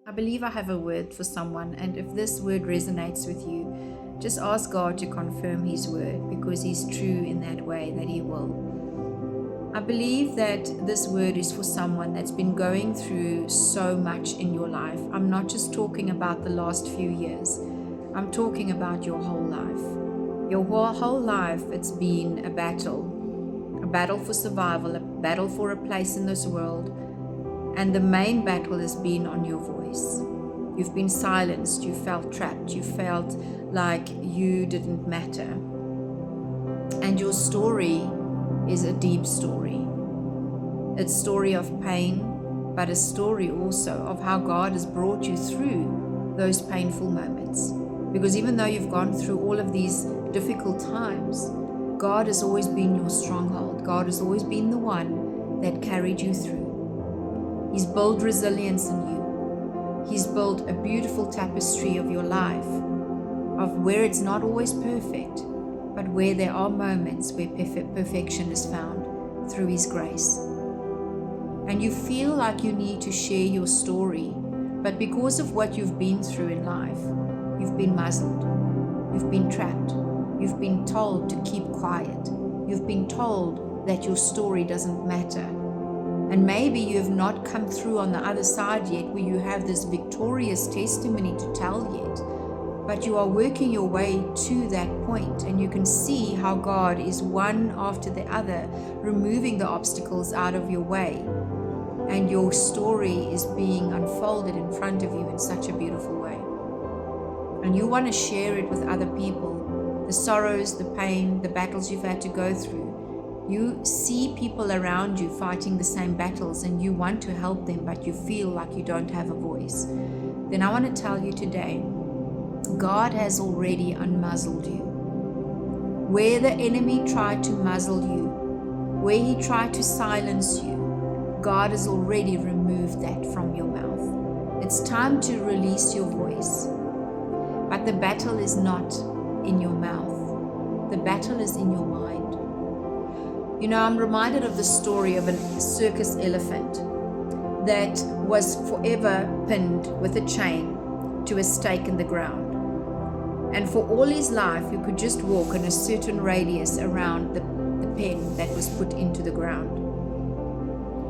I believe I have a word for someone, and if this word resonates with you, just ask God to confirm His word, because He's true in that way that He will. I believe that this word is for someone that's been going through so much in your life. I'm not just talking about the last few years. I'm talking about your whole life. Your whole life, it's been a battle for survival, a battle for a place in this world. And the main battle has been on your voice. You've been silenced, you felt trapped, you felt like you didn't matter. And your story is a deep story. It's a story of pain, but a story also of how God has brought you through those painful moments. Because even though you've gone through all of these difficult times, God has always been your stronghold. God has always been the one that carried you through. He's built resilience in you. He's built a beautiful tapestry of your life, of where it's not always perfect, but where there are moments where perfection is found through His grace. And you feel like you need to share your story, but because of what you've been through in life, you've been muzzled, you've been trapped, you've been told to keep quiet, you've been told that your story doesn't matter. And maybe you have not come through on the other side yet, where you have this victorious testimony to tell yet, but you are working your way to that point, and you can see how God is one after the other removing the obstacles out of your way, and your story is being unfolded in front of you in such a beautiful way. And you want to share it with other people, the sorrows, the pain, the battles you've had to go through. You see people around you fighting the same battles, and you want to help them, but you feel like you don't have a voice. Then I want to tell you today, God has already unmuzzled you. Where the enemy tried to muzzle you, where he tried to silence you, God has already removed that from your mouth. It's time to release your voice. But the battle is not in your mouth. The battle is in your mind. You know, I'm reminded of the story of a circus elephant that was forever pinned with a chain to a stake in the ground. And for all his life, he could just walk in a certain radius around the pen that was put into the ground.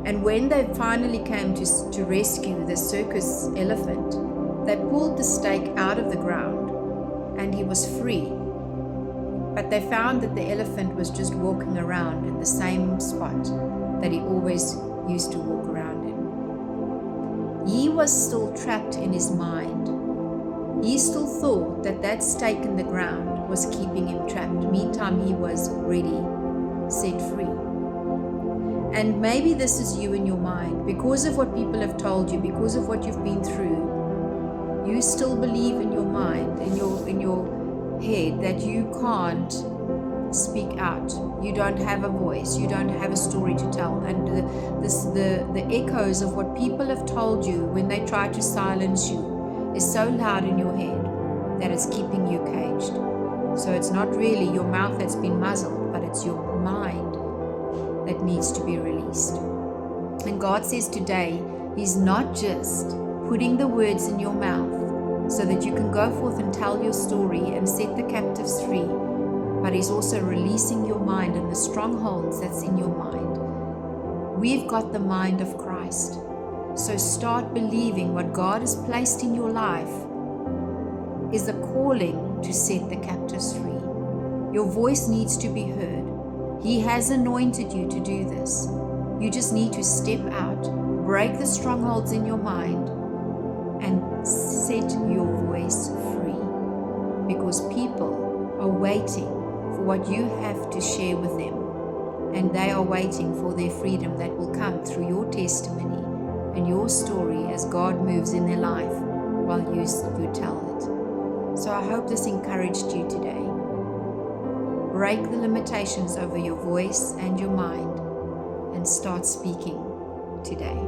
And when they finally came to rescue the circus elephant, they pulled the stake out of the ground and he was free. But they found that the elephant was just walking around in the same spot that he always used to walk around in. He was still trapped in his mind. He still thought that that stake in the ground was keeping him trapped. Meantime, he was ready, set free. And maybe this is you in your mind. Because of what people have told you, because of what you've been through, you still believe in your mind, in your head, that you can't speak out. You don't have a voice. You don't have a story to tell. And the echoes of what people have told you when they try to silence you is so loud in your head that it's keeping you caged. So it's not really your mouth that's been muzzled, but it's your mind that needs to be released. And God says today, He's not just putting the words in your mouth so that you can go forth and tell your story and set the captives free, but He's also releasing your mind and the strongholds that's in your mind. We've got the mind of Christ. So start believing what God has placed in your life is a calling to set the captives free. Your voice needs to be heard. He has anointed you to do this. You just need to step out, break the strongholds in your mind, and set your voice free, because people are waiting for what you have to share with them, and they are waiting for their freedom that will come through your testimony and your story as God moves in their life while you tell it. So I hope this encouraged you today. Break the limitations over your voice and your mind and start speaking today.